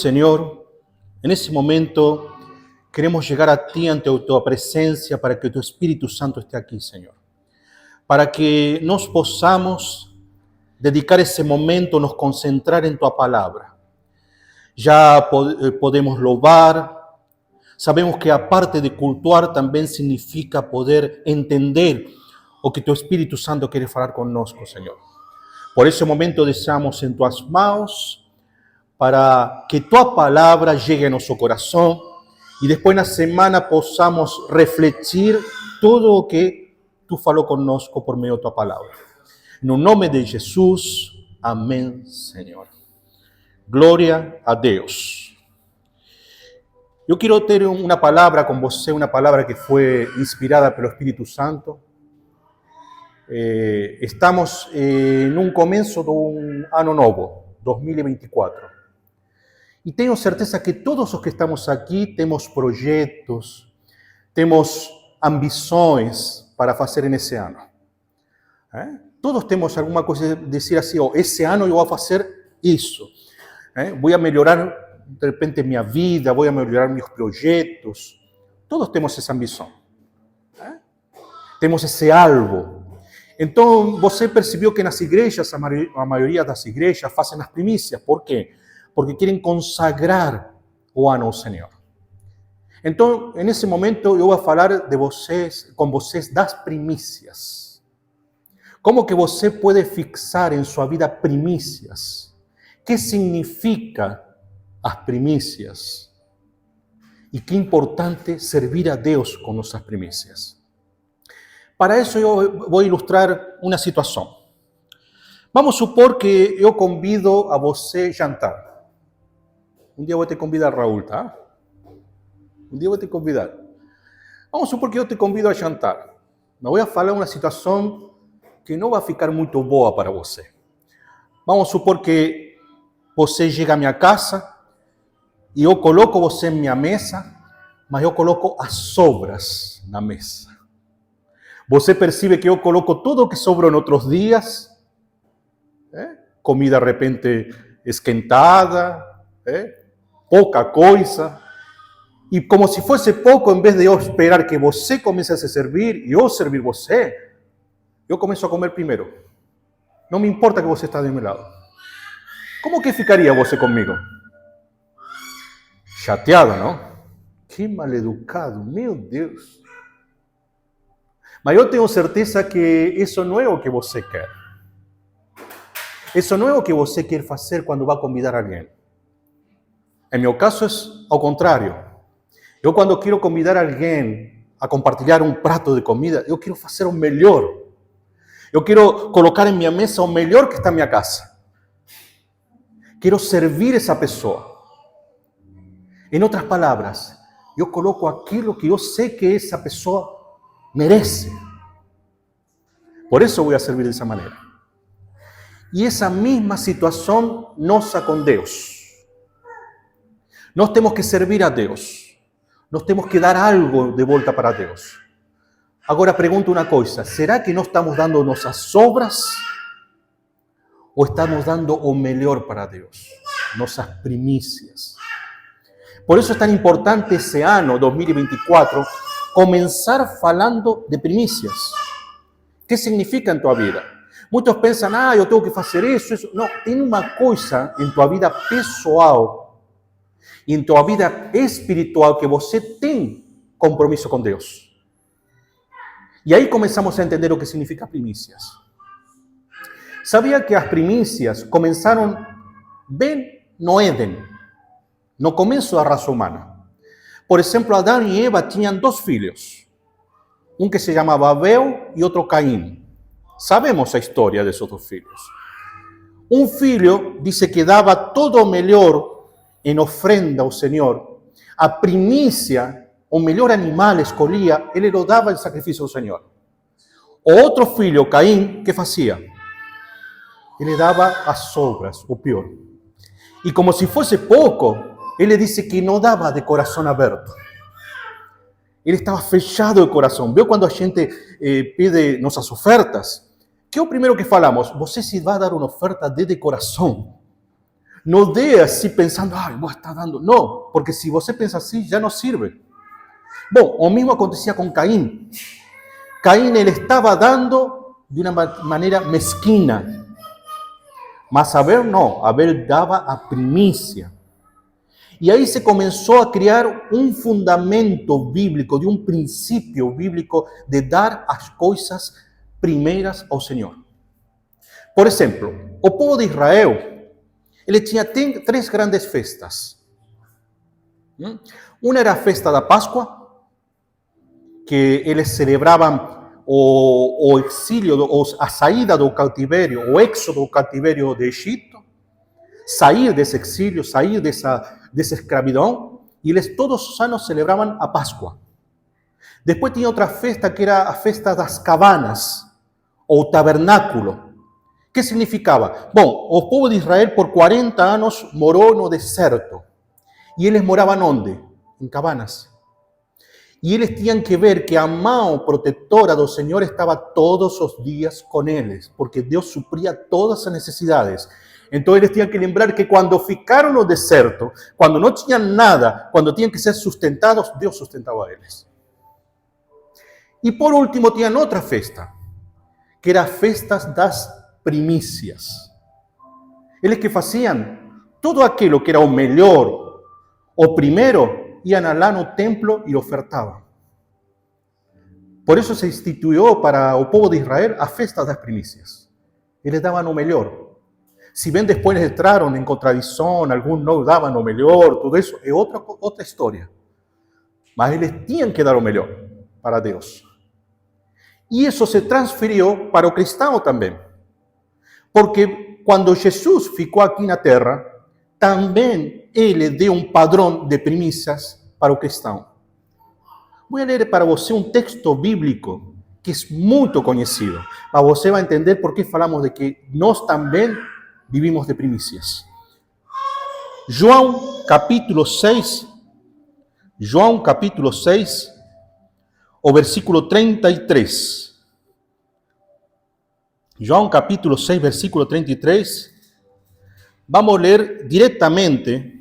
Señor, en ese momento queremos llegar a ti ante tu presencia para que tu Espíritu Santo esté aquí, Señor. Para que nos podamos dedicar ese momento, nos concentrar en tu palabra. Ya podemos louvar, sabemos que aparte de cultuar también significa poder entender o que tu Espíritu Santo quiere falar conosco, Señor. Por ese momento deseamos en tus manos para que tu palabra llegue a nuestro corazón y después en la semana podamos refletir todo lo que tú falou conosco por medio de tu palabra. En el nombre de Jesús, amén, Señor. Gloria a Dios. Yo quiero tener una palabra con você, una palabra que fue inspirada por el Espíritu Santo. Estamos en un comienzo de un año nuevo, 2024. E tenho certeza que todos os que estamos aqui temos projetos, temos ambições para fazer nesse ano. Todos temos alguma coisa de dizer assim, esse ano eu vou fazer isso. Vou melhorar, de repente, minha vida, vou melhorar meus projetos. Todos temos essa ambição. Temos esse alvo. Então, você percebeu que nas igrejas, a maioria das igrejas fazem as primícias. Por quê? Porque quieren consagrar o ano ao Senhor. Então, nesse momento, eu vou falar com vocês das primícias. Como que você pode fixar em sua vida primícias? Que significa as primícias? E que importante servir a Deus com nossas primícias. Para isso, eu vou ilustrar uma situação. Vamos supor que eu convido a você jantar. Un día voy a te convidar, Raúl, ¿tá? Un día voy a te convidar. Vamos supor que eu te convido a jantar. Me voy a falar uma situação que não vai ficar muito boa para você. Vamos supor que você chega à minha casa e eu coloco você em minha mesa, mas eu coloco as sobras na mesa. Você percebe que eu coloco tudo o que sobrou em outros dias, comida de repente esquentada, pouca coisa, e como se fosse pouco, em vez de eu esperar que você comece a se servir e eu servir você, eu começo a comer primeiro. Não me importa que você está do meu lado. Como que ficaria você comigo? Chateada, não? Que maleducado, meu Deus. Mas eu tenho certeza que isso não é o que você quer. Isso não é o que você quer fazer quando vai convidar alguém. En mi caso es ao contrário. Eu quando quero convidar alguém a compartilhar um prato de comida, eu quero fazer o melhor. Eu quero colocar em minha mesa o melhor que está em minha casa. Quero servir essa pessoa. Em outras palavras, eu coloco aquilo que eu sei que essa pessoa merece. Por isso eu vou servir dessa maneira. E essa mesma situação nossa com Deus. Nós temos que servir a Deus. Nós temos que dar algo de volta para Deus. Agora pergunto uma coisa. Será que nós estamos dando nossas sobras? Ou estamos dando o melhor para Deus? Nossas primícias. Por isso é tão importante esse ano, 2024, começar falando de primícias. O que significa em tua vida? Muitos pensam, eu tenho que fazer isso. Não, tem uma coisa em tua vida pessoal e em tua vida espiritual que você tem compromisso com Deus. E aí começamos a entender o que significa primícias. Sabia que as primícias começaram bem no Éden, no começo da raça humana. Por exemplo, Adão e Eva tinham dois filhos. Um que se chamava Abel e outro Caim. Sabemos a história desses dois filhos. Um filho disse que dava todo o melhor em ofrenda ao Senhor, a primícia, o melhor animal escolhia, ele lo dava em sacrifício ao Senhor. O outro filho, Caim, que fazia? Ele dava as sobras, o pior. E como se fosse pouco, ele disse que não dava de coração aberto. Ele estava fechado de coração. Viu quando a gente pede nossas ofertas? Que é o primeiro que falamos? Você se vai dar uma oferta de coração. Não dê assim pensando, vou estar dando. Não, porque se você pensa assim, já não sirve. Bom, o mesmo acontecia com Caim. Caim, ele estava dando de uma maneira mesquina. Mas Abel não, Abel dava a primícia. E aí se começou a criar um fundamento bíblico, de um princípio bíblico de dar as coisas primeiras ao Senhor. Por exemplo, o povo de Israel, ele tinha três grandes festas. Uma era a festa da Páscoa, que eles celebravam o exílio, a saída do cativeiro, o éxodo do cativeiro do Egito, sair desse exílio, sair dessa escravidão, e eles todos os anos celebravam a Páscoa. Depois tinha outra festa que era a festa das cabanas, ou tabernáculo. Que significava? Bom, o povo de Israel por 40 anos morou no deserto. E eles moravam onde? Em cabanas. E eles tinham que ver que a mão protetora do Senhor estava todos os dias com eles, porque Deus supria todas as necessidades. Então eles tinham que lembrar que quando ficaram no deserto, quando não tinham nada, quando tinham que ser sustentados, Deus sustentava eles. E por último tinham outra festa, que era a festa das primícias. Eles que faziam tudo aquilo que era o melhor, o primeiro, iam lá no templo e ofertavam. Por isso se instituiu para o povo de Israel a festa das primícias. Eles davam o melhor. Se bem depois eles entraram em contradição, alguns não davam o melhor, tudo isso é outra história. Mas eles tinham que dar o melhor para Deus. E isso se transferiu para o cristão também. Porque quando Jesus ficou aqui na terra, também ele deu um padrão de primícias para o cristão. Vou ler para você um texto bíblico que é muito conhecido, mas você vai entender por que falamos de que nós também vivimos de primícias. João capítulo 6, o versículo 33. João capítulo 6, versículo 33. Vamos ler diretamente.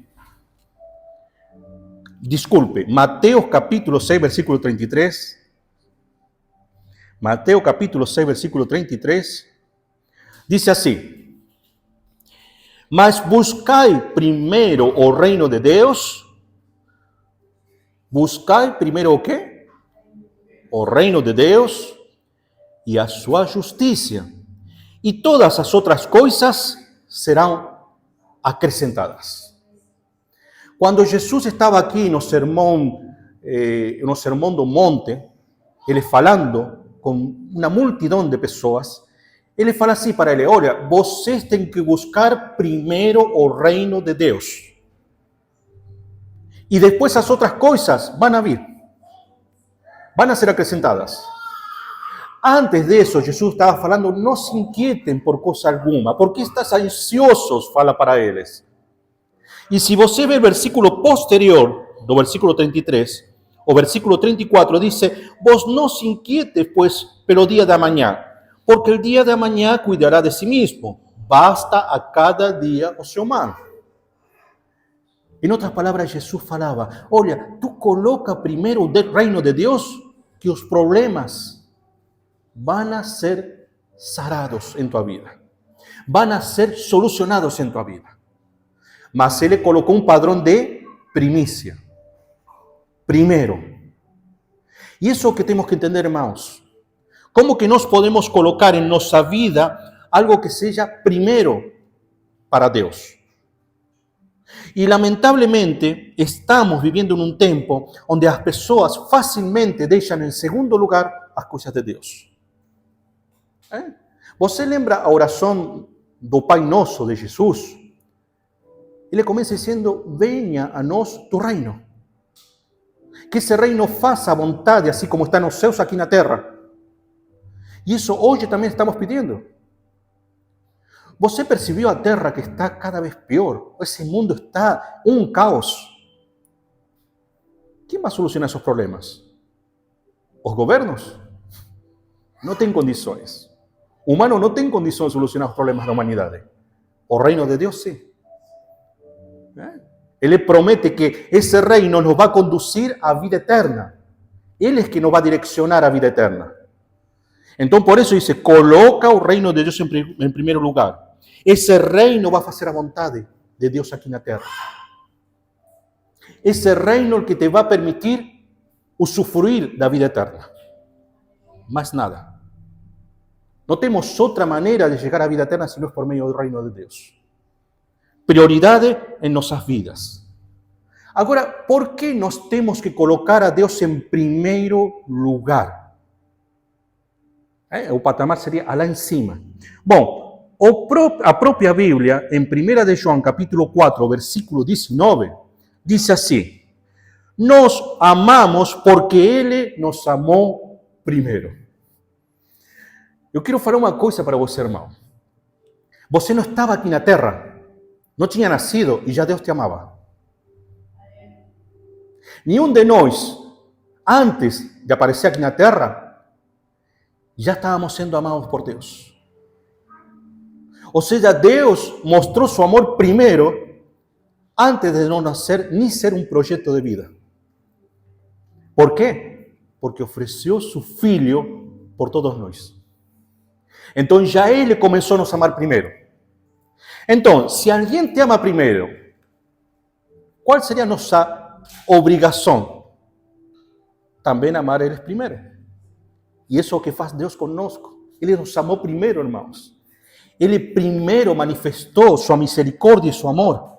Desculpe, Mateus capítulo 6, versículo 33. Mateus capítulo 6, versículo 33. Diz assim: Mas buscai primeiro o reino de Deus. Buscai primeiro o quê? O reino de Deus e a sua justiça. E todas as outras coisas serão acrescentadas. Quando Jesus estava aqui no sermão do monte, ele falando com uma multidão de pessoas, ele fala assim para ele: olha, vocês têm que buscar primeiro o reino de Deus. E depois as outras coisas vão vir. Vão a ser acrescentadas. Antes disso, Jesus estava falando: não se inquietem por coisa alguma, porque estás ansiosos, fala para eles. E se você ver o versículo posterior do versículo 33, o versículo 34 diz: vos não se inquietes, pois, pelo dia da manhã, porque o dia da manhã cuidará de si mesmo. Basta a cada dia o seu mal. Em outras palavras, Jesus falava: olha, tu coloca primeiro o reino de Deus, que os problemas vão a ser sarados em tua vida. Vão a ser solucionados em tua vida. Mas ele colocou um padrão de primícia. Primeiro. E isso é o que temos que entender, irmãos. Como que nós podemos colocar em nossa vida algo que seja primeiro para Deus? E lamentavelmente estamos viviendo em um tempo onde as pessoas facilmente deixam em segundo lugar as coisas de Deus. Você lembra a oração do Pai Nosso de Jesus? Ele começa dizendo: venha a nós tu reino. Que esse reino faça a vontade, assim como está nos céus, aqui na terra. E isso hoje também estamos pedindo. Você percebeu a terra que está cada vez pior? Esse mundo está um caos. Quem vai solucionar esses problemas? Os governos? Não têm condições. O humano não tem condições de solucionar os problemas da humanidade. O reino de Deus, sim. Él le promete que ese reino nos va a conducir a vida eterna. Él es quien nos va a direccionar a vida eterna. Entonces, por eso dice, coloca el reino de Dios en primer lugar. Ese reino va a hacer a vontade de Dios aquí en la tierra. Ese reino el que te va a permitir usufruir la vida eterna. Más nada. No tenemos otra manera de llegar a vida eterna si no es por medio del reino de Dios. Prioridades en nuestras vidas. Ahora, ¿por qué nos tenemos que colocar a Dios en primer lugar? O patamar sería lá em cima. Bom, a própria Bíblia, em 1 de João, capítulo 4, versículo 19, diz assim: Nos amamos porque Ele nos amou primeiro. Eu quero falar uma coisa para você, irmão. Você não estava aqui na terra, não tinha nascido e já Deus te amava. Nenhum de nós, antes de aparecer aqui na terra, já estávamos sendo amados por Deus. Ou seja, Deus mostrou seu amor primeiro, antes de não nascer, nem ser um projeto de vida. Por quê? Porque ofereceu seu Filho por todos nós. Então, já Ele começou a nos amar primeiro. Então, se alguém te ama primeiro, qual seria a nossa obrigação? Também amar eles primeiro. E isso é o que faz Deus conosco. Ele nos amou primeiro, irmãos. Ele primeiro manifestou sua misericórdia e seu amor.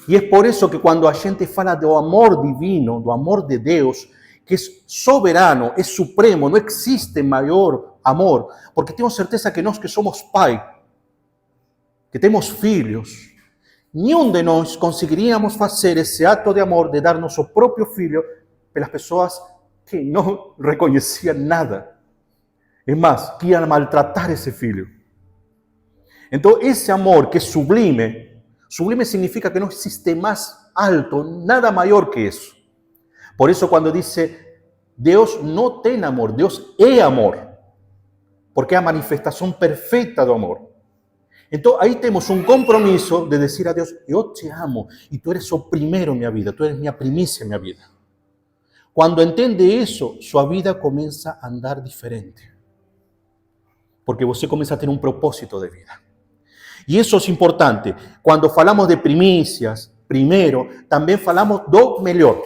E é por isso que quando a gente fala do amor divino, do amor de Deus, que é soberano, é supremo, não existe maior amor, porque temos certeza que nós que somos pai, que temos filhos, nenhum de nós conseguiríamos fazer esse ato de amor de dar nosso próprio filho pelas pessoas que não reconheciam nada. É mais, que iam maltratar esse filho. Então, esse amor que é sublime, sublime significa que não existe mais alto, nada maior que isso. Por isso, quando diz Deus não tem amor, Deus é amor, porque é a manifestação perfeita do amor. Então, aí temos um compromisso de dizer a Deus: eu te amo e tu eres o primeiro em minha vida, tu eres minha primícia em minha vida. Quando entende isso, sua vida começa a andar diferente. Porque você começa a ter um propósito de vida. E isso é importante. Quando falamos de primícias, primeiro, também falamos do melhor.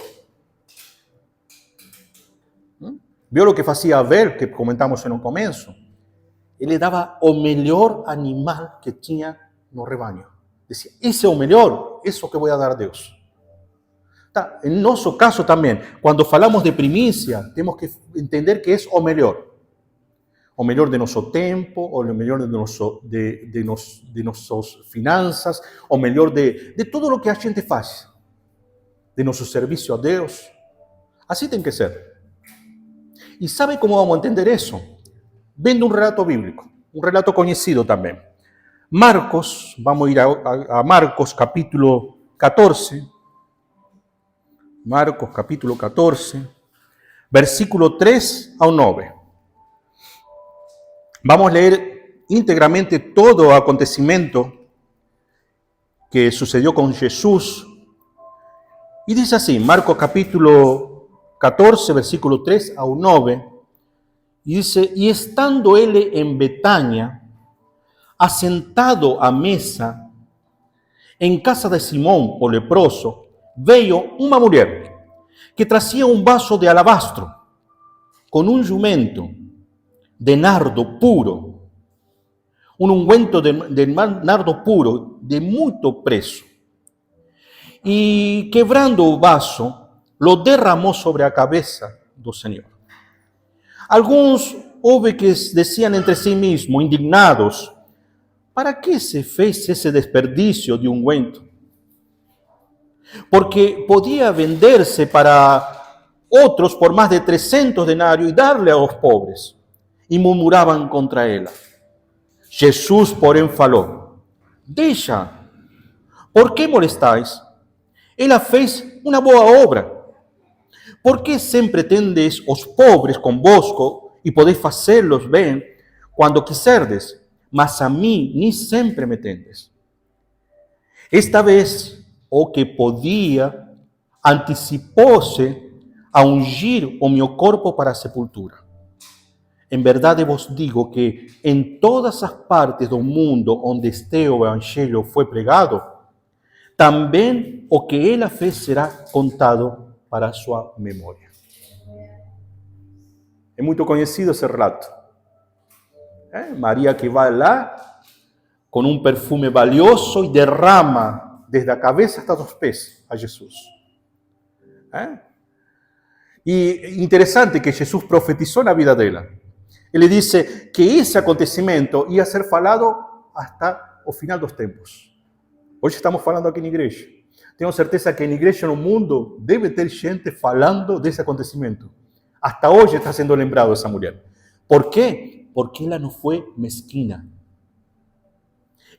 Viu o que fazia Abel, que comentamos no começo? Ele dava o melhor animal que tinha no rebanho. Dizia, esse é o melhor, isso que vou dar a Deus. Tá, em nosso caso também, quando falamos de primícia, temos que entender que é o melhor. O melhor de nosso tempo, o melhor de nossas finanças, o melhor de tudo o que a gente faz, de nosso serviço a Deus. Assim tem que ser. E sabe como vamos entender isso? Vendo um relato bíblico, um relato conhecido também. Marcos, vamos ir a Marcos capítulo 14. Marcos capítulo 14, versículo 3 ao 9. Vamos a leer íntegramente todo o acontecimiento que sucedió con Jesús. Y dice así, Marcos capítulo 14, versículo 3 ao 9, y dice, y estando él en Betania, assentado à mesa, em casa de Simão, o leproso, veio uma mulher que trazia um vaso de alabastro com um jumento de nardo puro, um ungüento de nardo puro de muito preço. E quebrando o vaso, lo derramou sobre a cabeça do Senhor. Alguns houve que diziam entre si mesmos, indignados, ¿para que se fez esse desperdício de ungüento? Porque podia vender-se para outros por mais de 300 denários e darle aos pobres. E murmuravam contra ela. Jesus, porém, falou, deixa, por que molestais? Ela fez uma boa obra. Por que sempre tendes os pobres convosco e podeis fazê-los bem quando quiserdes? Mas a mim nem sempre me tendes. Esta vez, o que podía, anticipóse a ungir o meu corpo para a sepultura. Em verdade vos digo que em todas as partes do mundo onde este o evangelho foi pregado, também o que ela fez será contado para a sua memória. É muito conhecido esse relato. Maria que vai lá com um perfume valioso e derrama desde a cabeça até os pés a Jesus. E interessante que Jesus profetizou na vida dela. Ele disse que esse acontecimento ia ser falado até o final dos tempos. Hoje estamos falando aqui na igreja. Tenho certeza que na igreja no mundo deve ter gente falando desse acontecimento. Hasta hoje está sendo lembrado essa mulher. Por quê? Porque ela não foi mesquina.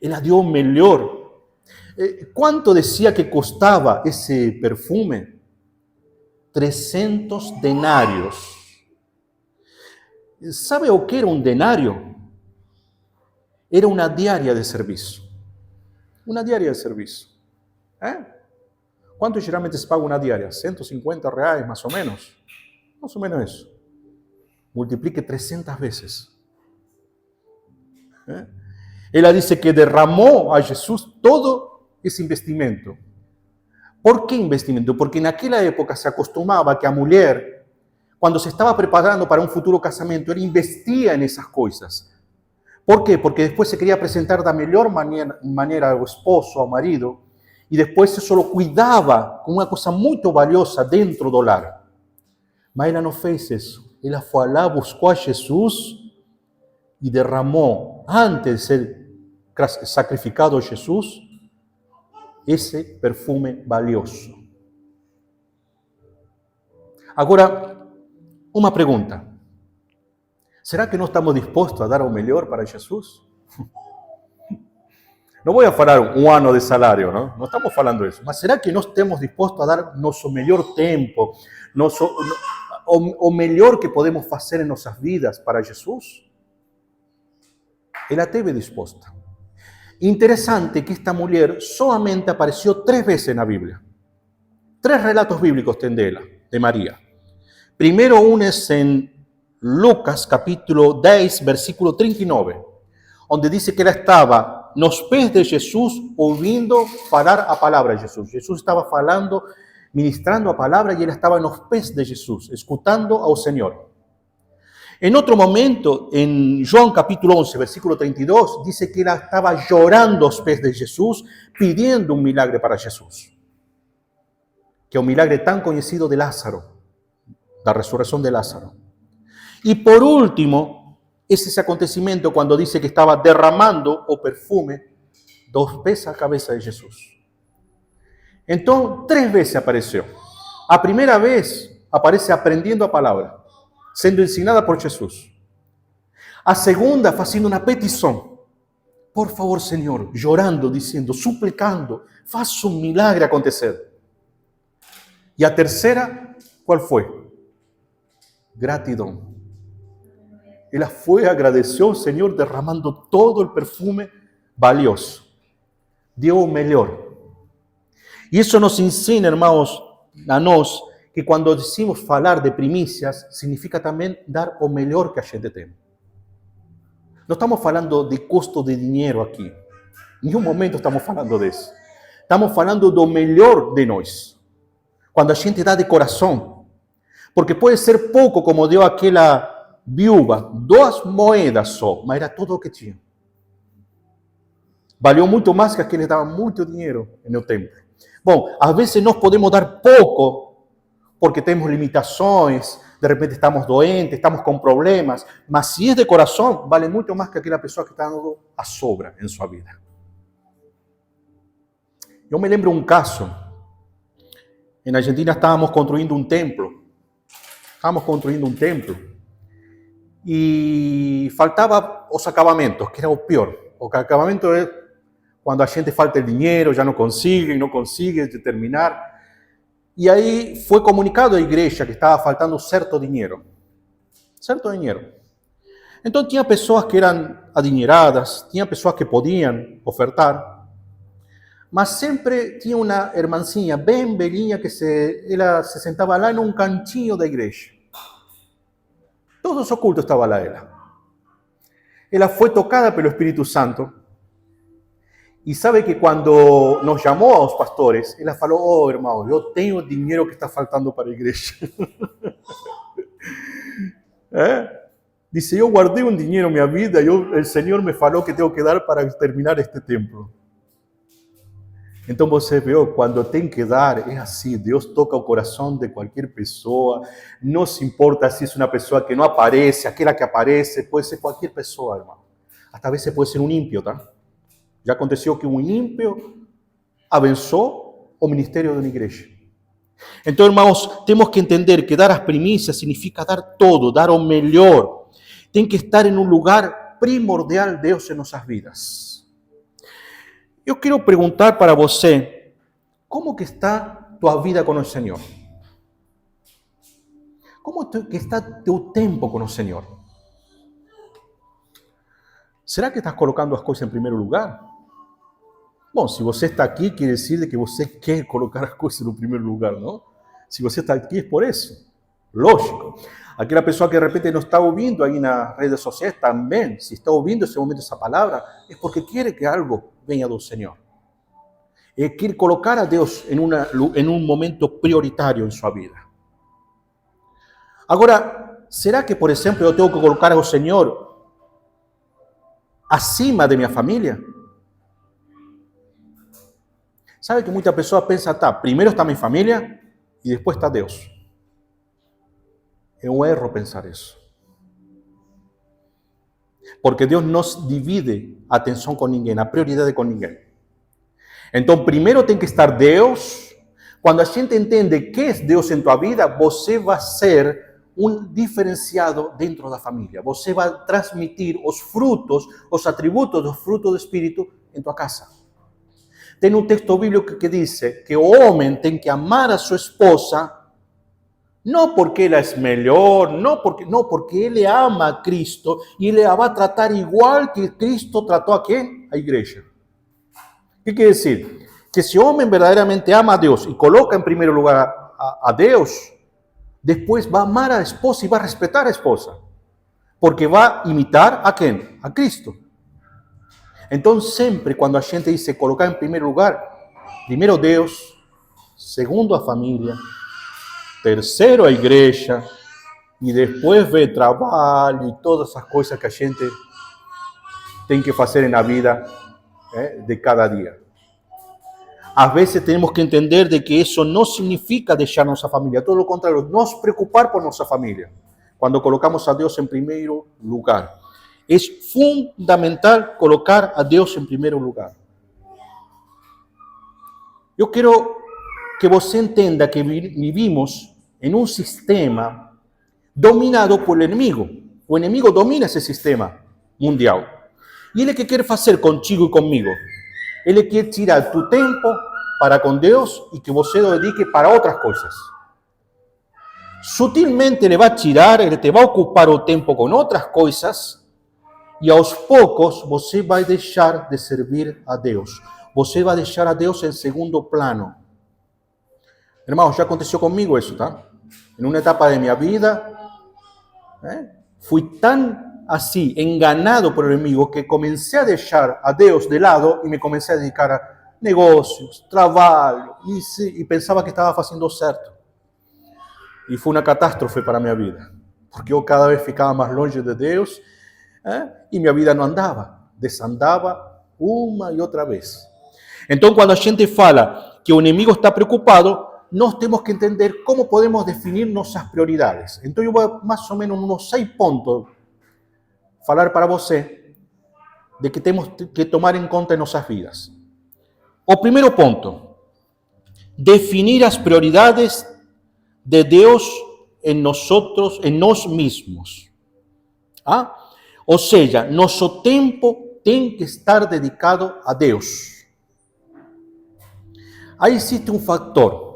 Ela deu o melhor. Quanto dizia que custava esse perfume? 300 denários. ¿Sabe o que era um denário? Era uma diária de serviço. Uma diária de serviço. ¿Cuánto geralmente se paga una diaria? 150 reais, más o menos. Más o menos eso. Multiplique 300 veces. Ela dice que derramó a Jesús todo ese investimento. ¿Por qué investimento? Porque en aquella época se acostumaba que a mujer, cuando se estaba preparando para un futuro casamiento, ela investia en esas cosas. ¿Por qué? Porque después se quería presentar de mejor manera ao esposo, ao marido, e depois isso lo cuidava com uma coisa muito valiosa dentro do lar. Mas ela não fez isso. Ela foi lá, buscou a Jesus e derramou, antes de ser sacrificado a Jesus, esse perfume valioso. Agora, uma pergunta. Será que não estamos dispostos a dar o melhor para Jesus? Não vou falar um ano de salário, não estamos falando isso. Mas será que nós estamos dispostos a dar nosso melhor tempo, o melhor que podemos fazer em nossas vidas para Jesus? Ela esteve disposta. Interessante que esta mulher solamente apareceu 3 vezes na Bíblia. 3 relatos bíblicos tem dela, de Maria. Primeiro, um é em Lucas, capítulo 10, versículo 39, onde diz que ela estava nos pés de Jesus, ouvindo falar a palavra de Jesus. Jesus estava falando, ministrando a palavra, e ela estava nos pés de Jesus, escutando ao Senhor. En otro momento, en João capítulo 11, versículo 32, dice que ela estaba llorando a los pies de Jesús, pidiendo un milagre para Jesús. Que es un milagre tan conocido de Lázaro, la resurrección de Lázaro. Y por último, es ese acontecimiento cuando dice que estaba derramando o perfume 2 veces a la cabeza de Jesús. Entonces, 3 veces apareció. A primera vez aparece aprendiendo a palabra, sendo ensinada por Jesús. A segunda, haciendo una petición. Por favor, Señor, llorando, diciendo, suplicando, faz un milagre acontecer. Y a tercera, ¿cuál fue? Gratidão. Ela fue, agradeció al Señor, derramando todo el perfume valioso. Dio o melhor. Y eso nos enseña, hermanos, a nós, que quando decimos falar de primícias, significa também dar o melhor que a gente tem. Não estamos falando de custo de dinheiro aqui. Em nenhum momento estamos falando disso. Estamos falando do melhor de nós. Quando a gente dá de coração. Porque pode ser pouco, como deu aquela viúva, 2 moedas só, mas era tudo o que tinha. Valeu muito mais que aqueles que davam muito dinheiro no templo. Bom, às vezes nós podemos dar pouco, porque temos limitações, de repente estamos doentes, estamos com problemas, mas se é de coração, vale muito mais que aquela pessoa que está dando a sobra em sua vida. Eu me lembro um caso, na Argentina estávamos construindo um templo, e faltava os acabamentos, que era o pior. O acabamento é quando a gente falta o dinheiro, já não consigue terminar. E aí foi comunicado à igreja que estava faltando certo dinheiro. Então tinha pessoas que eram adinheiradas, tinha pessoas que podiam ofertar, Mas sempre tinha uma irmãzinha bem velhinha que ela se sentava lá em um cantinho da igreja. Todos os cultos estava lá ela. Ela foi tocada pelo Espírito Santo. E sabe que quando nos chamou aos pastores, ela falou: oh, irmão, eu tenho dinheiro que está faltando para a igreja. Dice, eu guardei um dinheiro minha vida e o Senhor me falou que tenho que dar para terminar este templo. Então você vê, quando tem que dar, é assim, Deus toca o coração de qualquer pessoa, não se importa se é uma pessoa que não aparece, aquela que aparece, pode ser qualquer pessoa, irmão. Até vezes pode ser um ímpio, tá? Já aconteceu que um ímpio abençoou o ministério de uma igreja. Então, irmãos, temos que entender que dar as primícias significa dar todo, dar o melhor. Tem que estar em um lugar primordial Deus em nossas vidas. Eu quero perguntar para você, como que está tua vida com o Senhor? Como que está teu tempo com o Senhor? Será que estás colocando as coisas em primeiro lugar? Bom, se você está aqui, quer dizer que você quer colocar as coisas no primeiro lugar, não? Se você está aqui, é por isso. Lógico. Aquela pessoa que de repente não está ouvindo aí nas redes sociais, também, se está ouvindo esse momento, essa palavra, é porque quer que algo venha do Senhor. Quer colocar a Deus em um momento prioritário em sua vida. Agora, será que, por exemplo, eu tenho que colocar ao Senhor acima de minha família? Sabe que muita pessoa pensa, tá, primeiro está minha família e depois está Deus. É um erro pensar isso. Porque Deus não divide a atenção com ninguém, a prioridade com ninguém. Então, primeiro tem que estar Deus. Quando a gente entende que é Deus em tua vida, você vai ser um diferenciado dentro da família. Você vai transmitir os frutos, os atributos do fruto do Espírito em tua casa. Tem um texto bíblico que diz que o homem tem que amar a sua esposa, não porque ela é melhor, não porque ele ama a Cristo e ele a vai tratar igual que Cristo tratou a quem? A igreja. O que quer dizer? Que se o homem verdadeiramente ama a Deus e coloca em primeiro lugar a Deus, depois vai amar a esposa e vai respeitar a esposa. Porque vai imitar a quem? A Cristo. Então, sempre quando a gente diz colocar em primeiro lugar, primeiro Deus, segundo a família, terceiro a igreja, e depois vem trabalho e todas as coisas que a gente tem que fazer na vida de cada dia. Às vezes temos que entender de que isso não significa deixar nossa família, todo o contrário, nos preocupar por nossa família, quando colocamos a Deus em primeiro lugar. É fundamental colocar a Deus em primeiro lugar. Eu quero que você entenda que vivimos em um sistema dominado por inimigo. O inimigo domina esse sistema mundial. E ele que quer fazer contigo e comigo? Ele quer tirar tu tempo para com Deus e que você o dedique para outras coisas. Sutilmente ele vai tirar, ele te vai ocupar o tempo com outras coisas e aos poucos você vai deixar de servir a Deus. Você vai deixar a Deus em segundo plano. Irmãos, já aconteceu comigo isso, tá? Em uma etapa de minha vida, fui tão assim, enganado por el inimigo, que comecei a deixar a Deus de lado e me comecei a dedicar a negócios, trabalho, e pensava que estava fazendo certo. E foi uma catástrofe para a minha vida, porque eu cada vez ficava mais longe de Deus, e minha vida não andava, desandava uma e outra vez. Então, quando a gente fala que o inimigo está preocupado, nós temos que entender como podemos definir nossas prioridades. Então, eu vou mais ou menos uns 6 pontos falar para você de que temos que tomar em conta em nossas vidas. O primeiro ponto, definir as prioridades de Deus em nós mesmos. Ou seja, nosso tempo tem que estar dedicado a Deus. Aí existe um fator.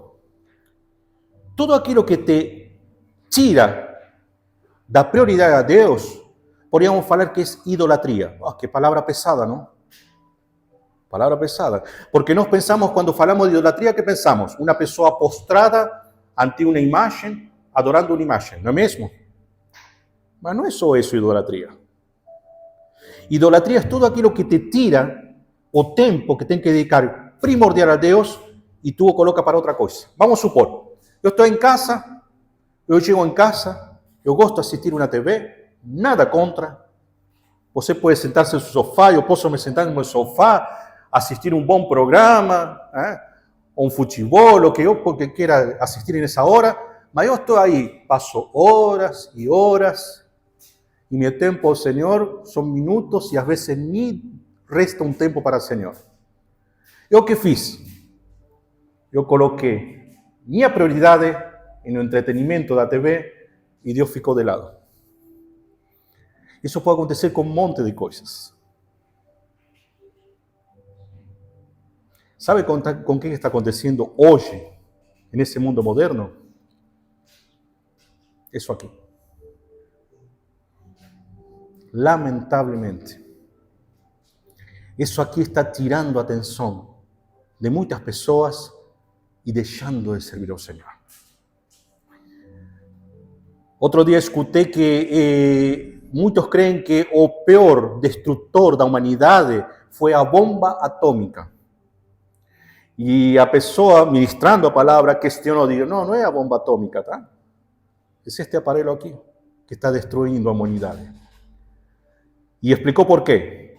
Tudo aquilo que te tira da prioridade a Deus, podríamos falar que é idolatria. Que palavra pesada, não? Palavra pesada. Porque nós pensamos, quando falamos de idolatria, que pensamos? Uma pessoa postrada ante uma imagem, adorando uma imagem, não é mesmo? Mas não é só isso, idolatria. Idolatria é tudo aquilo que te tira o tempo que tem que dedicar primordial a Deus e tu o coloca para outra coisa. Vamos supor, eu estou em casa, eu chego em casa, eu gosto de assistir uma TV, nada contra. Você pode sentar-se no sofá, eu posso me sentar no meu sofá, assistir um bom programa, um futebol, o que eu porque queira assistir nessa hora, mas eu estou aí, passo horas e horas, e meu tempo ao Senhor são minutos e às vezes nem resta um tempo para o Senhor. Eu o que fiz? Eu coloquei minha prioridade no entretenimento da TV e Deus ficou de lado. Isso pode acontecer com um monte de coisas. ¿Sabe con qué está aconteciendo hoy en ese mundo moderno? Eso aquí. Lamentablemente. Eso aquí está tirando a atención de muchas personas y dejando de servir al Señor. Otro día escuché que muchos creen que o peor destructor da humanidade foi a bomba atômica. E a pessoa, ministrando a palavra, questionou, digo, não é a bomba atômica, tá? É este aparelho aqui que está destruindo a humanidade. E explicou por quê.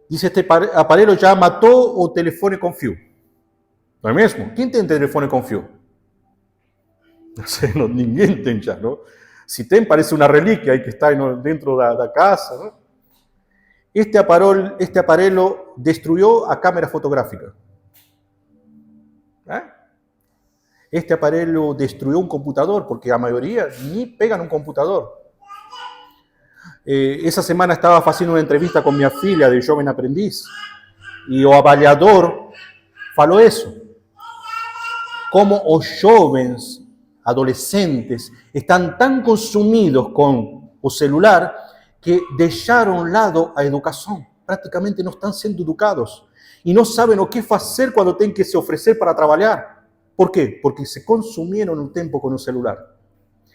Dice, este aparelho já matou o telefone com fio. Não é mesmo? Quem tem telefone com fio? Não sei, não, ninguém tem já, não? Se tem, parece uma relíquia aí que está dentro da casa, não? Este aparelho destruiu a câmera fotográfica. Este aparelho destruiu um computador, porque a maioria nem pega num computador. Essa semana estava fazendo uma entrevista com minha filha de jovem aprendiz, e o avaliador falou isso. Como os jovens, adolescentes, estão tão consumidos com o celular que deixaram de lado a educação. Praticamente não estão sendo educados. E não sabem o que fazer quando têm que se oferecer para trabalhar. Por quê? Porque se consumiram o tempo com o celular.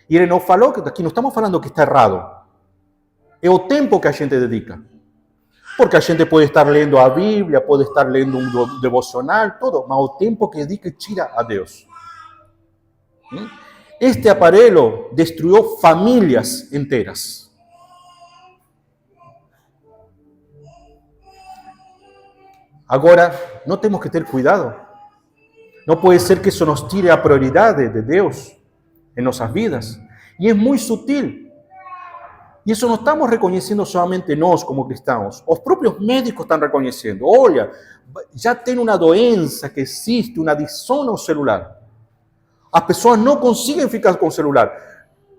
E ele não falou que aqui não estamos falando que está errado. É o tempo que a gente dedica. Porque a gente pode estar lendo a Bíblia, pode estar lendo um devocional, tudo, mas o tempo que dedica tira a Deus. Este aparelho destruiu famílias inteiras. Agora, não temos que ter cuidado. Não pode ser que isso nos tire a prioridade de Deus em nossas vidas. E é muito sutil. E isso não estamos reconhecendo somente nós como cristãos. Os próprios médicos estão reconhecendo. Olha, já tem uma doença que existe, uma adição ao celular. As pessoas não conseguem ficar com o celular.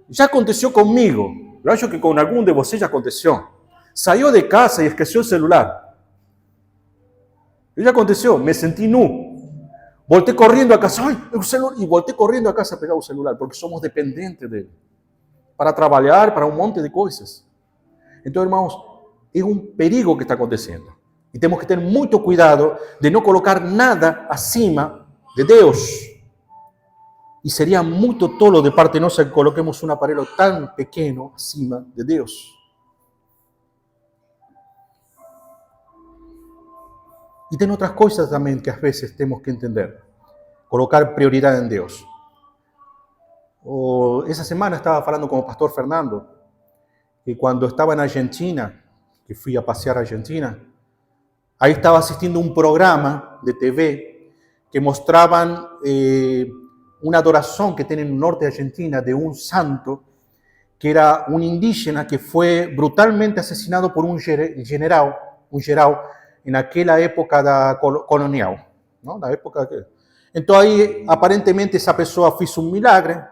Já aconteceu comigo. Eu acho que com algum de vocês já aconteceu. Saiu de casa e esqueceu o celular. Já aconteceu, me senti nu. Voltei correndo a casa, o celular, e voltei correndo a casa a pegar o celular, porque somos dependentes dele. Para trabalhar, para um monte de coisas. Então, irmãos, é um perigo que está acontecendo. E temos que ter muito cuidado de não colocar nada acima de Deus. E seria muito tolo de parte nossa que coloquemos um aparelho tão pequeno acima de Deus. E tem outras coisas também que às vezes temos que entender. Colocar prioridade em Deus. Essa semana estava falando com o pastor Fernando, que quando estava na Argentina, que fui a passear a Argentina, aí estava assistindo um programa de TV que mostravam uma adoração que tem no norte da Argentina de um santo, que era um indígena que foi brutalmente assassinado por um general, naquela época colonial, não? Na época que... Então aí aparentemente essa pessoa fez um milagre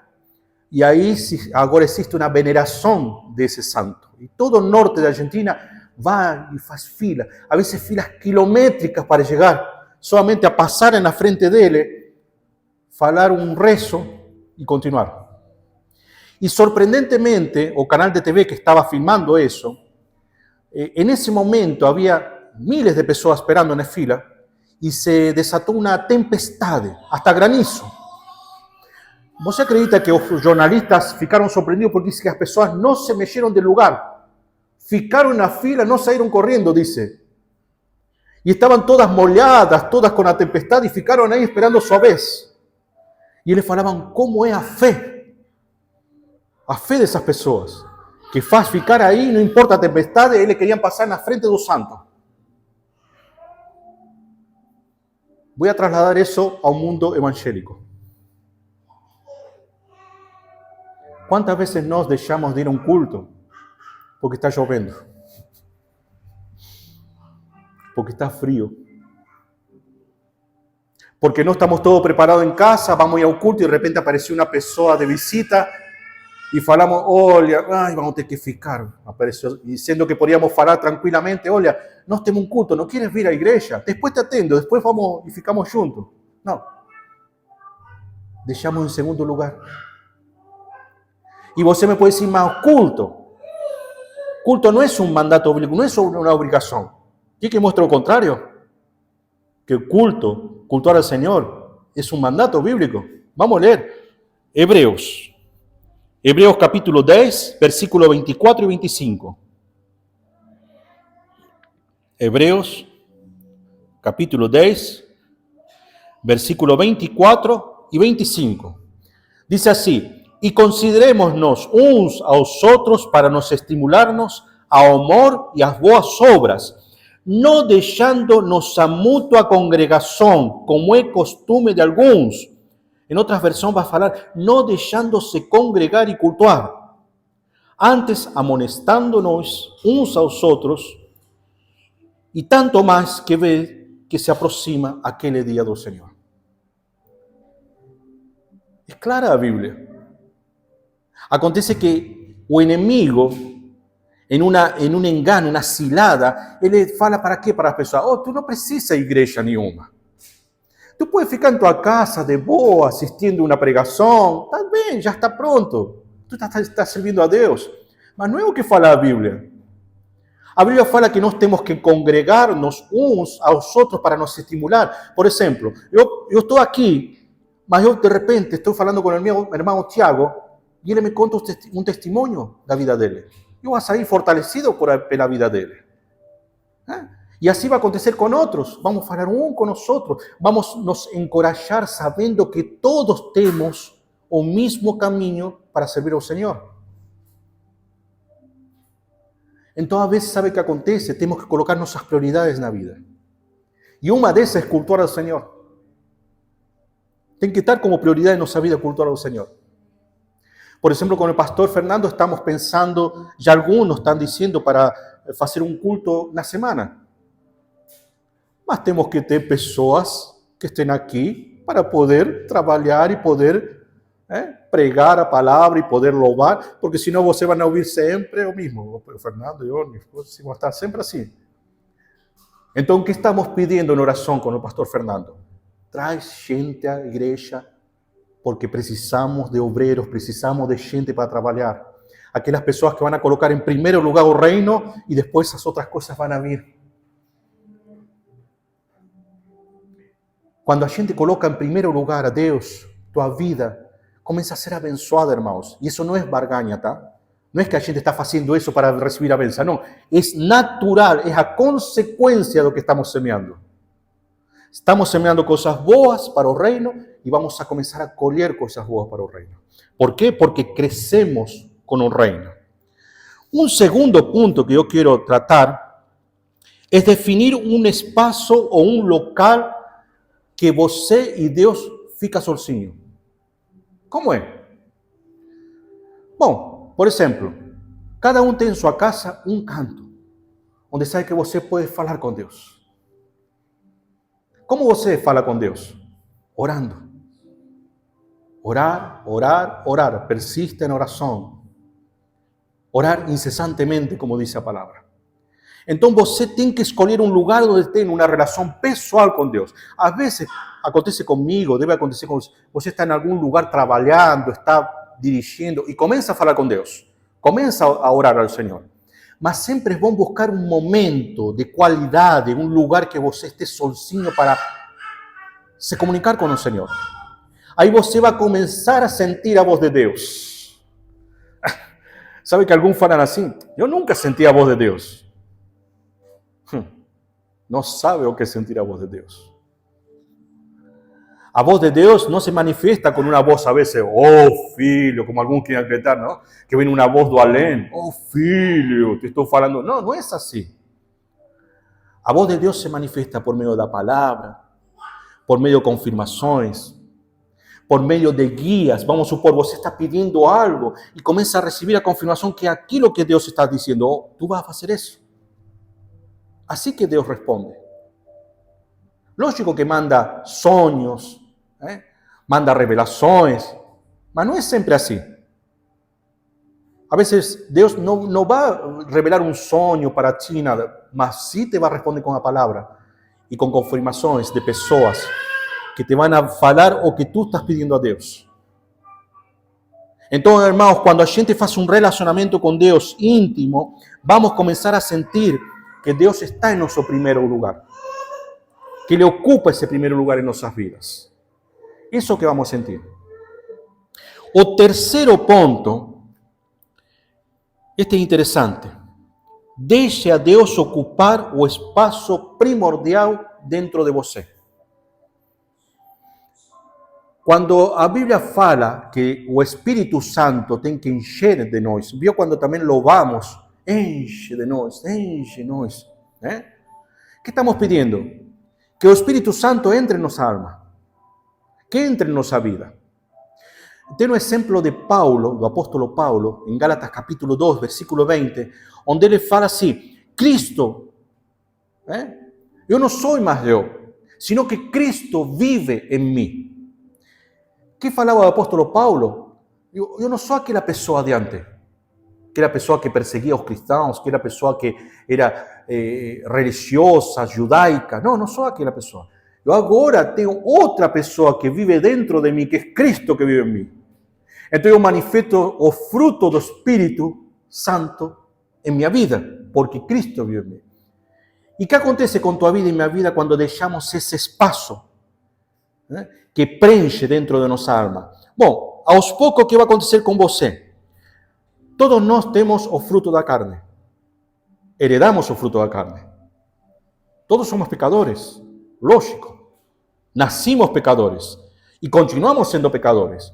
e aí agora existe uma veneração desse santo. E todo o norte da Argentina vai e faz fila, a vezes filas quilométricas para chegar, somente a passarem na frente dele, falar um rezo e continuar. E surpreendentemente, o canal de TV que estava filmando isso, nesse momento havia miles de pessoas esperando na fila e se desatou uma tempestade, hasta granizo. Você acredita que os jornalistas ficaram surpreendidos porque dice que as pessoas não se mexeram del lugar? Ficaram na fila, não saíram correndo, dice. E estavam todas molhadas, todas com a tempestade, e ficaram aí esperando sua vez. E eles falavam como é a fé dessas pessoas, que faz ficar aí, não importa a tempestade, eles queriam passar na frente do santo. Vou trasladar isso ao mundo evangélico. Quantas vezes nós deixamos de ir a um culto porque está chovendo? Porque está frio? Porque não estamos todos preparados em casa, vamos ir ao culto e de repente apareceu uma pessoa de visita e falamos, olha, vamos ter que ficar. Apareceu, e sendo que podíamos falar tranquilamente, olha, nós temos um culto, não queres vir à igreja? Depois te atendo, depois vamos e ficamos juntos. Não. Deixamos em segundo lugar. E você me pode dizer, mas culto não é um mandato bíblico, não é uma obrigação. ¿Qué que muestra lo contrario? Que el cultuar al Señor, es un mandato bíblico. Vamos a leer Hebreos capítulo 10, versículos 24 y 25. Hebreos capítulo 10, versículos 24 y 25. Dice así, y considerémonos uns a otros para nos estimularnos a amor y a boas obras, no deixando-nos a mutua congregação, como é costume de alguns. Em outras versões vai falar, não deixando-se congregar e cultuar. Antes, amonestando-nos uns aos outros, e tanto mais que vê que se aproxima aquele dia do Senhor. É clara a Bíblia. Acontece que o inimigo, en un engano, una cilada, ele fala para quê para as pessoas? Oh, tu não precisa de igreja nenhuma. Tu puedes ficar em tua casa de boa, assistindo uma pregação. Está bem, já está pronto. Tu está servindo a Deus. Mas não é o que fala a Bíblia. A Bíblia fala que nós temos que congregar-nos uns aos outros para nos estimular. Por exemplo, eu estou aqui, mas eu de repente estou falando com o meu irmão Tiago e ele me conta um testemunho da vida dele. Eu vou sair fortalecido pela vida dele. E assim vai acontecer com outros. Vamos falar um com os outros. Vamos nos encorajar sabendo que todos temos o mesmo caminho para servir ao Senhor. Então, às vezes, sabe o que acontece? Temos que colocar nossas prioridades na vida. E uma dessas é cultuar ao Senhor. Tem que estar como prioridade em nossa vida cultuar ao Senhor. Por exemplo, com o pastor Fernando estamos pensando, já alguns estão dizendo para fazer um culto na semana. Mas temos que ter pessoas que estejam aqui para poder trabalhar e poder pregar a palavra e poder louvar, porque senão você vai ouvir sempre o mesmo. O Fernando e eu, minha esposa, vão estar sempre assim. Então, o que estamos pedindo em oração com o pastor Fernando? Traz gente à igreja, porque precisamos de obreiros, precisamos de gente para trabalhar. Aquelas pessoas que vão colocar em primeiro lugar o reino e depois as outras coisas vão vir. Quando a gente coloca em primeiro lugar a Deus, tua vida começa a ser abençoada, irmãos. E isso não é barganha, tá? Não é que a gente está fazendo isso para receber a bênção, não. É natural, é a consequência do que estamos semeando. Estamos semeando coisas boas para o reino e vamos a começar a colher coisas boas para o reino. ¿Por quê? Porque crescemos com o reino. Um segundo ponto que eu quero tratar é definir um espaço ou um local que você e Deus fica sozinho. Como é? Bom, por exemplo, cada um tem em sua casa um canto, onde sabe que você pode falar com Deus. Como você fala com Deus? Orando. Orar, orar, orar. Persiste en oração. Orar incessantemente, como diz a palavra. Então você tem que escolher um lugar onde tem uma relação pessoal com Deus. Às vezes acontece comigo, deve acontecer com você. Você está em algum lugar trabalhando, está dirigindo e começa a falar com Deus. Começa a orar ao Senhor. Mas sempre é bom buscar um momento de qualidade, um lugar que você esteja sozinho para se comunicar com o Senhor. Aí você vai começar a sentir a voz de Deus. Sabe que alguns falam assim? Eu nunca senti a voz de Deus. Não sabe o que é sentir a voz de Deus. A voz de Deus não se manifesta com uma voz a vezes, oh filho, como alguns querem acreditar, não? Que vem uma voz do além, oh filho, te estou falando. Não, não é assim. A voz de Deus se manifesta por meio da palavra, por meio de confirmações, por meio de guias. Vamos supor, você está pedindo algo e começa a receber a confirmação que aquilo que Deus está dizendo, oh, tu vas a fazer isso. Assim que Deus responde. Lógico que manda sonhos, manda revelações, mas não é sempre assim. A vezes Deus não vai revelar um sonho para ti, nada, mas sim te vai responder com a palavra e com confirmações de pessoas que te vão a falar o que tu estás pedindo a Deus. Então, irmãos, quando a gente faz um relacionamento com Deus íntimo, vamos começar a sentir que Deus está em nosso primeiro lugar, que Ele ocupa esse primeiro lugar em nossas vidas. Isso que vamos sentir. O terceiro ponto, este é interessante. Deixe a Deus ocupar o espaço primordial dentro de você. Quando a Bíblia fala que o Espírito Santo tem que encher de nós, viu quando também louvamos, enche de nós, enche nós, né? O que estamos pedindo? Que o Espírito Santo entre em nossa alma, que entre em nossa vida. Tem um exemplo de Paulo, do apóstolo Paulo, em Gálatas capítulo 2, versículo 20, onde ele fala assim, Cristo, eu não sou mais eu, sino que Cristo vive em mim. ¿Qué falaba el apóstol Paulo? Yo no soy aquella pessoa de antes, que era a pessoa que perseguía a los cristianos, que era a pessoa que era religiosa, judaica. No, no soy aquella pessoa. Yo ahora tengo otra pessoa que vive dentro de mí, que es Cristo que vive en mí. Entonces yo manifiesto o fruto del Espíritu Santo en mi vida, porque Cristo vive en mí. ¿Y qué acontece con tu vida y mi vida cuando dejamos ese espacio que preenche dentro de nossa alma? Bom, aos poucos, o que vai acontecer com você? Todos nós temos o fruto da carne. Heredamos o fruto da carne. Todos somos pecadores, lógico. Nascimos pecadores e continuamos sendo pecadores.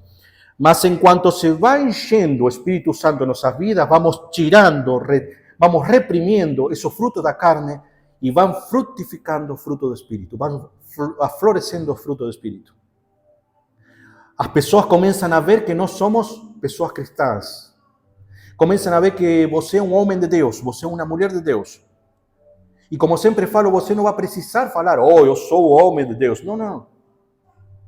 Mas enquanto se vai enchendo o Espírito Santo em nossas vidas, vamos tirando, vamos reprimindo esses frutos da carne e vão frutificando o fruto do Espírito, vão aflorescendo o fruto do Espírito. As pessoas começam a ver que nós somos pessoas cristãs. Começam a ver que você é um homem de Deus, você é uma mulher de Deus. E como sempre falo, você não vai precisar falar, oh, eu sou o homem de Deus. Não, não.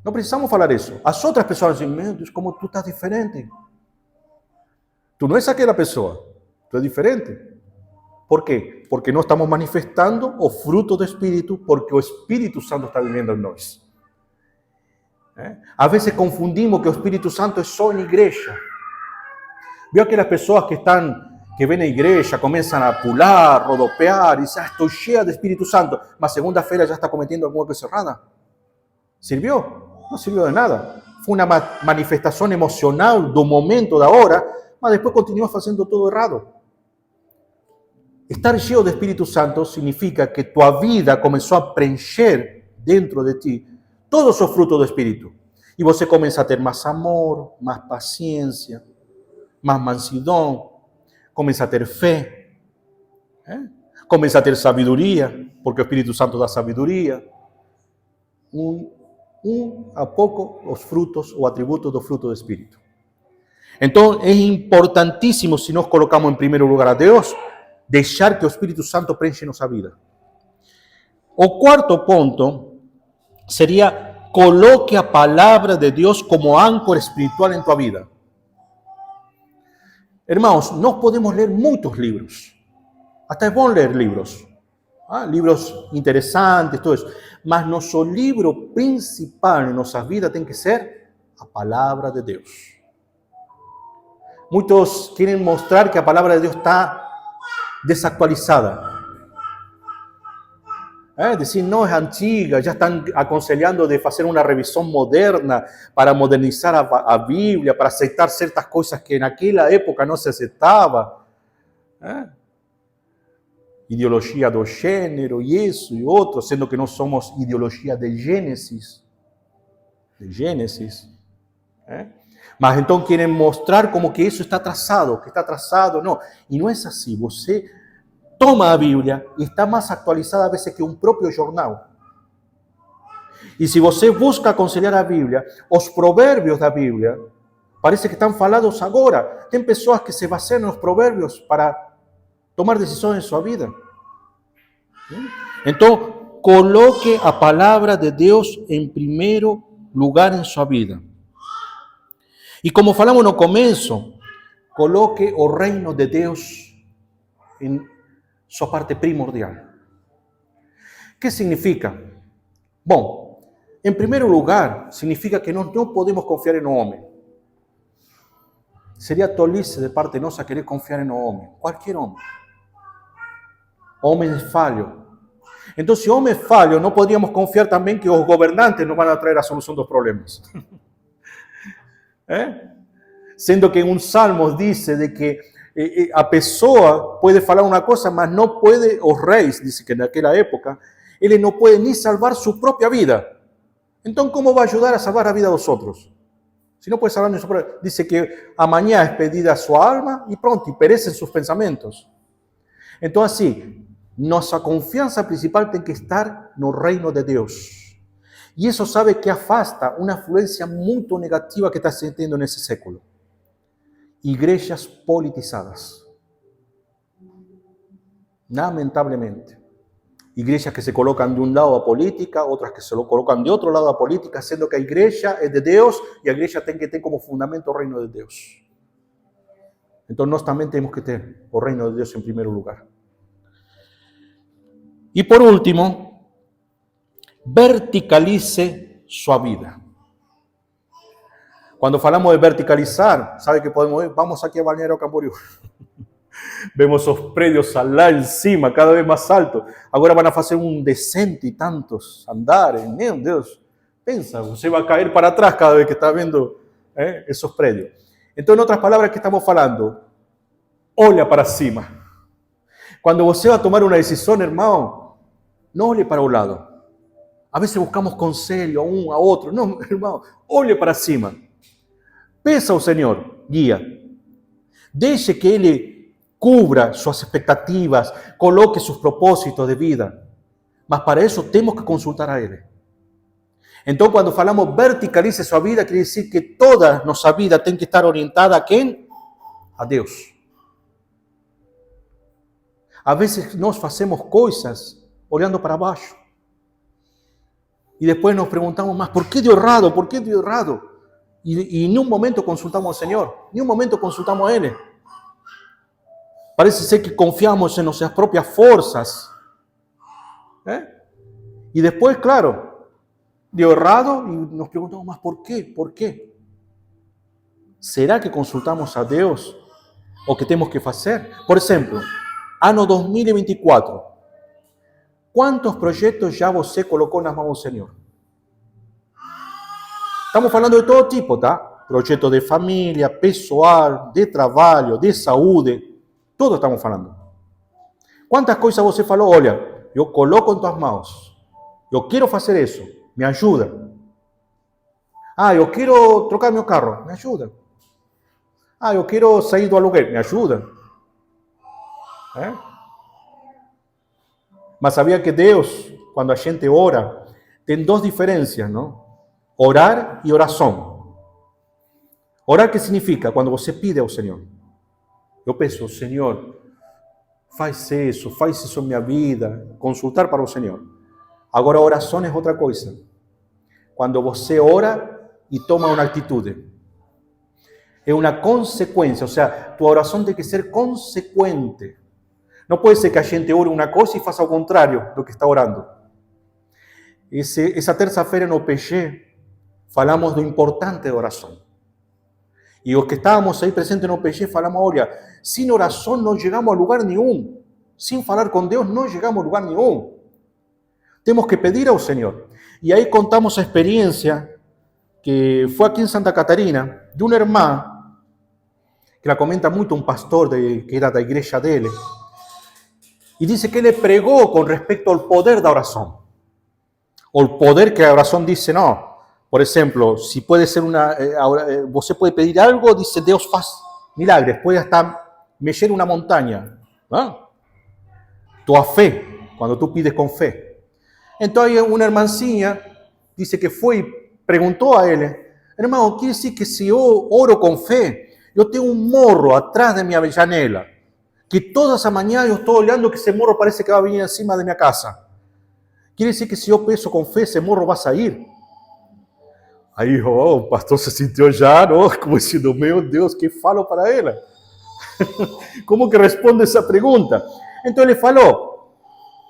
Não precisamos falar isso. As outras pessoas dizem, meu Deus, como tu estás diferente. Tu não és aquela pessoa, tu és diferente. Por quê? Porque nós estamos manifestando o fruto do Espírito, porque o Espírito Santo está vivendo em nós. Às vezes confundimos que o Espírito Santo é só na igreja. Viu aquelas pessoas que vêm na igreja, começam a pular, rodopiar, e dizem, estou cheia de Espírito Santo, mas segunda-feira já está cometendo alguma coisa errada? ¿Serviu? Não serviu de nada. Foi uma manifestação emocional do momento, da hora, mas depois continua fazendo tudo errado. Estar cheio do Espírito Santo significa que tua vida começou a preencher dentro de ti todos os frutos do Espírito. E você começa a ter mais amor, mais paciência, mais mansidão, começa a ter fé, começa a ter sabedoria, porque o Espírito Santo dá sabedoria. A pouco os frutos, o atributo do fruto do Espírito. Então, é importantíssimo, se nós colocamos em primeiro lugar a Deus, deixar que o Espírito Santo preenche nossa vida. O quarto ponto seria, coloque a palavra de Deus como âncora espiritual em tua vida. Irmãos, nós podemos ler muitos livros. Até é bom ler livros. Livros interessantes, tudo isso. Mas nosso livro principal em nossa vida tem que ser a palavra de Deus. Muitos querem mostrar que a palavra de Deus está desactualizada. Decir, no, es antiga, ya están aconsejando de hacer una revisión moderna para modernizar a Biblia, para aceptar ciertas cosas que en aquella época no se aceptaba. Ideología do género y eso y otro, siendo que no somos ideología de Génesis. Mas entonces quieren mostrar como que eso está atrasado, no. Y no es así. Você toma a Bíblia e está mais atualizada a veces que um próprio jornal. E se você busca aconselhar a Bíblia, os provérbios da Bíblia, parece que estão falados agora. Tem pessoas que se baseiam nos provérbios para tomar decisões em sua vida. Então, coloque a palavra de Deus em primeiro lugar em sua vida. E como falamos no começo, coloque o reino de Deus em sua parte primordial. ¿Qué significa? Bom, en primer lugar, significa que nós não podemos confiar en un hombre. Sería tolice de parte nossa querer confiar en un hombre, cualquier hombre. Homem falho. Entonces, si homem falho, no podríamos confiar también que los gobernantes nos van a traer a solución dos problemas. Siendo que en un salmo dice de que a pessoa pode falar uma coisa, mas não pode, os reis, diz que naquela época, ele não pode nem salvar sua própria vida. Então, como vai ajudar a salvar a vida dos outros? Se não pode salvar a sua própria, diz que amanhã é pedida a sua alma e pronto, e perecem seus pensamentos. Então, assim, nossa confiança principal tem que estar no reino de Deus. E isso sabe que afasta uma influência muito negativa que está se tendo nesse século. Igrejas politizadas. Lamentablemente. Igrejas que se colocan de un lado a política, otras que se lo colocan de otro lado a política, siendo que a igreja es de Dios y a igreja tiene que tener como fundamento el reino de Dios. Entonces nós también tenemos que tener el reino de Dios en primer lugar. Y por último, verticalice su vida. Cuando falamos de verticalizar, ¿sabe qué podemos ver? Vamos aquí a Balneario Camboriú. Vemos esos predios allá encima, cada vez más altos. Ahora van a hacer un decente y tantos andares. Meu Deus, pensa, você va a caer para atrás cada vez que está viendo esos predios. Entonces, en otras palabras, ¿qué estamos hablando? Olha para cima. Cuando você va a tomar una decisión, hermano, no olhe para un lado. A veces buscamos conselho a un, a otro. No, hermano, olhe para cima. Peça ao Senhor, guia. Deixe que Ele cubra suas expectativas, coloque sus propósitos de vida. Mas para isso temos que consultar a Ele. Então, quando falamos verticalize sua vida, quer dizer que toda nossa vida tem que estar orientada a quem? A Deus. Às vezes nós fazemos coisas olhando para baixo. E depois nos perguntamos, mas por que deu errado? ¿Por qué deu errado? Y en un momento consultamos al Señor, ni un momento consultamos a Él. Parece ser que confiamos en nuestras propias fuerzas. Y después, claro, dio errado y nos preguntamos más, ¿por qué? ¿Por qué? ¿Será que consultamos a Dios o que tenemos que hacer? Por ejemplo, ano 2024, ¿cuántos proyectos ya você colocó en las manos del Señor? Estamos falando de todo tipo, tá? Projeto de família, pessoal, de trabalho, de saúde. Tudo estamos falando. Quantas coisas você falou? Olha, eu coloco em tuas mãos. Eu quero fazer isso. Me ajuda. Ah, eu quero trocar meu carro. Me ajuda. Ah, eu quero sair do aluguel. Me ajuda. Mas sabia que Deus, quando a gente ora, tem duas diferenças, não? Orar e oração. Orar, que significa? Quando você pide ao Senhor. Eu peço, Senhor, faz isso em minha vida. Consultar para o Senhor. Agora, oração é outra coisa. Quando você ora e toma uma atitude. É uma consequência, ou seja, tua oração tem que ser consequente. Não pode ser que a gente ore uma coisa e faça o contrário do que está orando. Essa terça-feira no PG, falamos do importante da oração. E os que estávamos aí presentes no PG, falamos, olha, sem oração não chegamos a lugar nenhum. Sin falar con Dios no llegamos a lugar nenhum. Temos que pedir ao Senhor. E aí contamos a experiencia que fue aquí en Santa Catarina, de una hermana, que la comenta mucho un pastor que era da iglesia dele, y dice que le pregó con respecto al poder da oración, o el poder que a oración dice, no, por ejemplo, si puede ser você puede pedir algo, dice Dios faz milagres, puede hasta mexer una montaña, ¿no? Tu fe, cuando tú pides con fe. Entonces una hermancilla dice que fue y preguntó a él, hermano, quiere decir que si yo oro con fe, yo tengo un morro atrás de mi janela, que toda esa mañana yo estoy olhando que ese morro parece que va a venir encima de mi casa. Quiere decir que si yo peso con fe, ese morro va a salir. Aí o pastor se sintió ya, ¿no? Como diciendo, meu Deus, ¿qué falo para él? ¿Cómo que responde esa pregunta? Entonces le falou,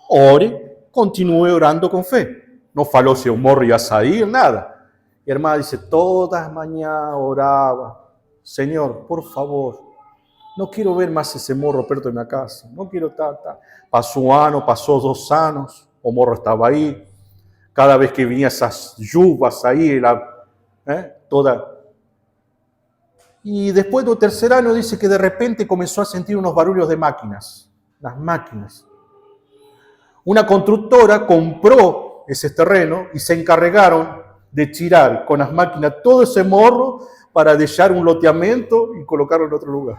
ore, continúe orando con fe. No falou si un morro iba a salir, nada. Y hermana dice, todas las mañanas oraba, Señor, por favor, no quiero ver más ese morro perto de mi casa, no quiero tal. Pasó un año, pasó 2 años, o morro estaba ahí, cada vez que venía esas lluvias ahí, toda. Y después del 3er año dice que de repente comenzó a sentir unos barullos de máquinas, las máquinas. Una constructora compró ese terreno y se encargaron de tirar con las máquinas todo ese morro para dejar un loteamiento y colocarlo en otro lugar.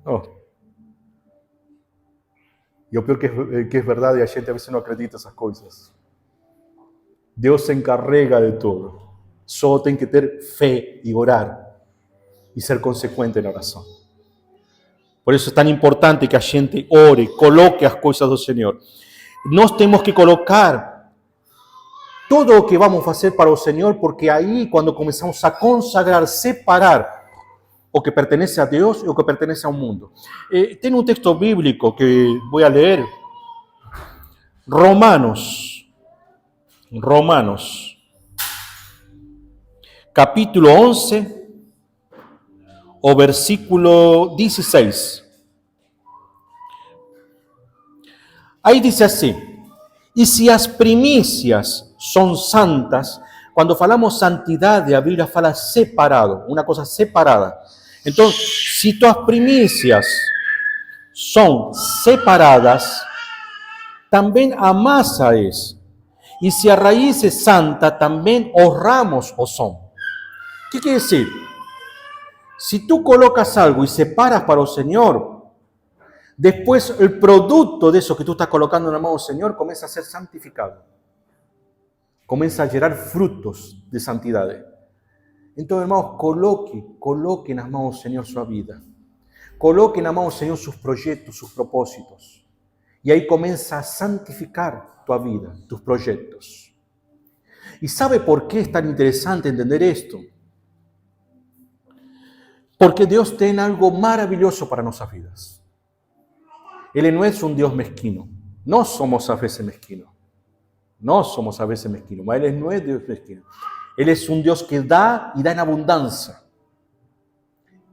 Oh. Y lo peor que es verdad y la gente a veces no acredita esas cosas. Dios se encarga de todo. Solo tiene que tener fe y orar y ser consecuente en la oración. Por eso es tan importante que a gente ore, coloque as coisas do Senhor. Nós temos que colocar todo o que vamos a hacer para o Senhor, porque aí, quando começamos a consagrar, separar o que pertenece a Deus e o que pertenece ao mundo. Tem um texto bíblico que vou a ler, Romanos, capítulo 11, o versículo 16. Aí diz assim, e se as primícias são santas, quando falamos santidade, a Bíblia fala separado, uma coisa separada. Então, se tuas primícias são separadas, também a massa é. E se a raiz é santa, também os ramos o são. O que quer dizer? Si tú colocas algo y separas para el Señor, después el producto de eso que tú estás colocando en la mano del Señor comienza a ser santificado. Comienza a generar frutos de santidad. Entonces, hermanos, coloque en las manos del Señor su vida. Coloque en las manos del Señor sus proyectos, sus propósitos. Y ahí comienza a santificar tu vida, tus proyectos. ¿Y sabe por qué es tan interesante entender esto? Porque Dios tiene algo maravilloso para nuestras vidas. Él no es un Dios mezquino. No somos a veces mezquinos. Mas Él no es Dios mezquino. Él es un Dios que da y da en abundancia.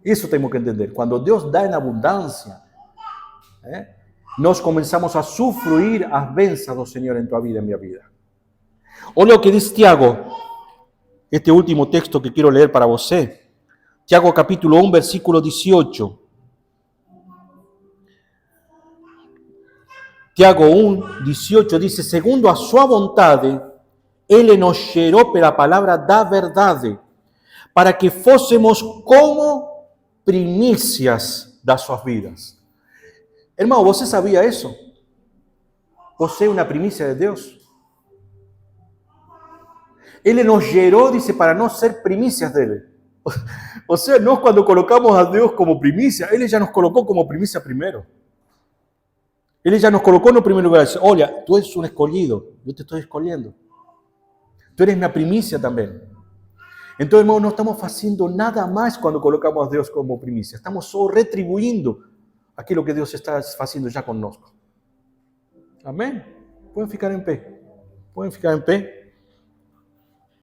Eso tenemos que entender. Cuando Dios da en abundancia, nos comenzamos a sufruir las bênçãos do Señor en tu vida, en mi vida. Olha o que dice Tiago, este último texto que quiero leer para você. Tiago capítulo 1, versículo 18. Tiago 1, 18 dice, segundo a sua vontade, Ele nos gerou pela palavra da verdade, para que fôssemos como primícias das suas vidas. Irmão, você sabia isso? Você é uma primícia de Deus? Ele nos gerou, dice, para nós ser primícias dele. O sea, nós cuando colocamos a Deus como primicia, Ele já nos colocou como primicia primeiro. Ele já nos colocou no primeiro lugar. Dice, olha, tu eres um escolhido, eu te estou escolhendo. Tu eres minha primícia também. Então, irmão, não estamos fazendo nada mais quando colocamos a Deus como primícia. Estamos só retribuindo aquilo que Deus está fazendo já conosco. Amém? Podem ficar em pé. Podem ficar em pé.